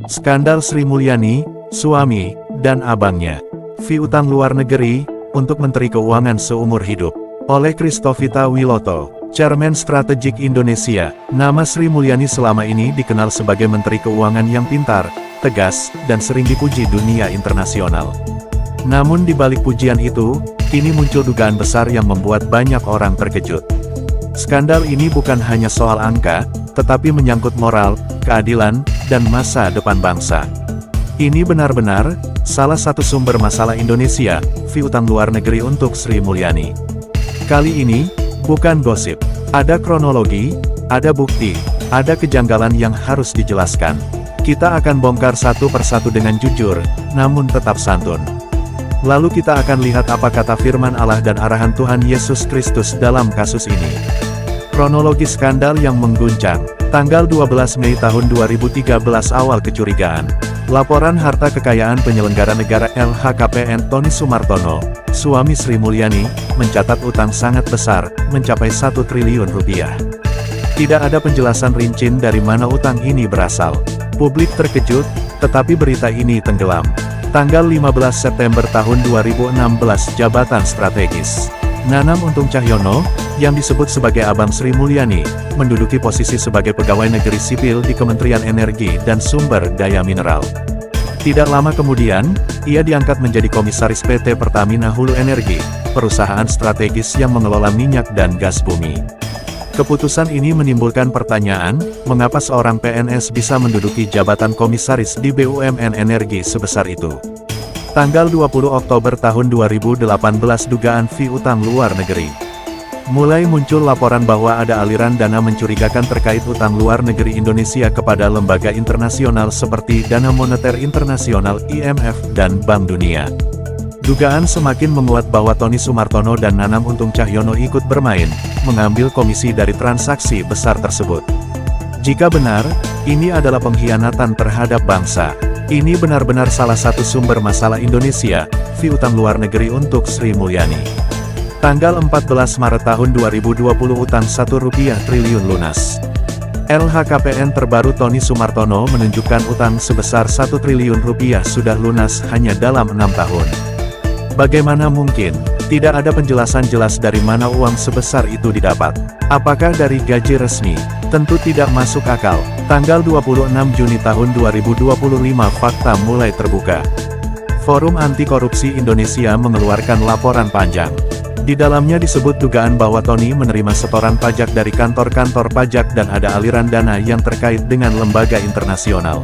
Skandal Sri Mulyani, suami, dan abangnya. Fee utang luar negeri, untuk Menteri Keuangan seumur hidup. Oleh Christovita Wiloto, Chairman Strategik Indonesia. Nama Sri Mulyani selama ini dikenal sebagai Menteri Keuangan yang pintar, tegas, dan sering dipuji dunia internasional. Namun di balik pujian itu, kini muncul dugaan besar yang membuat banyak orang terkejut. Skandal ini bukan hanya soal angka, tetapi menyangkut moral, keadilan, dan masa depan bangsa. Ini benar-benar salah satu sumber masalah Indonesia, fee utang luar negeri untuk Sri Mulyani. Kali ini, bukan gosip. Ada kronologi, ada bukti, ada kejanggalan yang harus dijelaskan. Kita akan bongkar satu persatu dengan jujur, namun tetap santun. Lalu kita akan lihat apa kata firman Allah dan arahan Tuhan Yesus Kristus dalam kasus ini. Kronologi skandal yang mengguncang. Tanggal 12 Mei tahun 2013 awal kecurigaan. Laporan harta kekayaan penyelenggara negara LHKPN Tony Sumartono, suami Sri Mulyani, mencatat utang sangat besar, mencapai 1 triliun rupiah. Tidak ada penjelasan rinci dari mana utang ini berasal. Publik terkejut, tetapi berita ini tenggelam. Tanggal 15 September tahun 2016 Jabatan Strategis. Nanam Untung Cahyono, yang disebut sebagai Abang Sri Mulyani, menduduki posisi sebagai pegawai negeri sipil di Kementerian Energi dan Sumber Daya Mineral. Tidak lama kemudian, ia diangkat menjadi komisaris PT Pertamina Hulu Energi, perusahaan strategis yang mengelola minyak dan gas bumi. Keputusan ini menimbulkan pertanyaan, mengapa seorang PNS bisa menduduki jabatan komisaris di BUMN Energi sebesar itu? Tanggal 20 Oktober tahun 2018 dugaan fee utang luar negeri. Mulai muncul laporan bahwa ada aliran dana mencurigakan terkait utang luar negeri Indonesia kepada lembaga internasional seperti Dana Moneter Internasional (IMF) dan Bank Dunia. Dugaan semakin menguat bahwa Tony Sumartono dan Nanam Untung Cahyono ikut bermain, mengambil komisi dari transaksi besar tersebut. Jika benar, ini adalah pengkhianatan terhadap bangsa. Ini benar-benar salah satu sumber masalah Indonesia, fee utang luar negeri untuk Sri Mulyani. Tanggal 14 Maret tahun 2020 utang 1 rupiah triliun lunas. LHKPN terbaru Tony Sumartono menunjukkan utang sebesar 1 triliun rupiah sudah lunas hanya dalam 6 tahun. Bagaimana mungkin? Tidak ada penjelasan jelas dari mana uang sebesar itu didapat. Apakah dari gaji resmi? Tentu tidak masuk akal. Tanggal 26 Juni tahun 2025 fakta mulai terbuka. Forum Anti Korupsi Indonesia mengeluarkan laporan panjang. Di dalamnya disebut dugaan bahwa Tony menerima setoran pajak dari kantor-kantor pajak dan ada aliran dana yang terkait dengan lembaga internasional.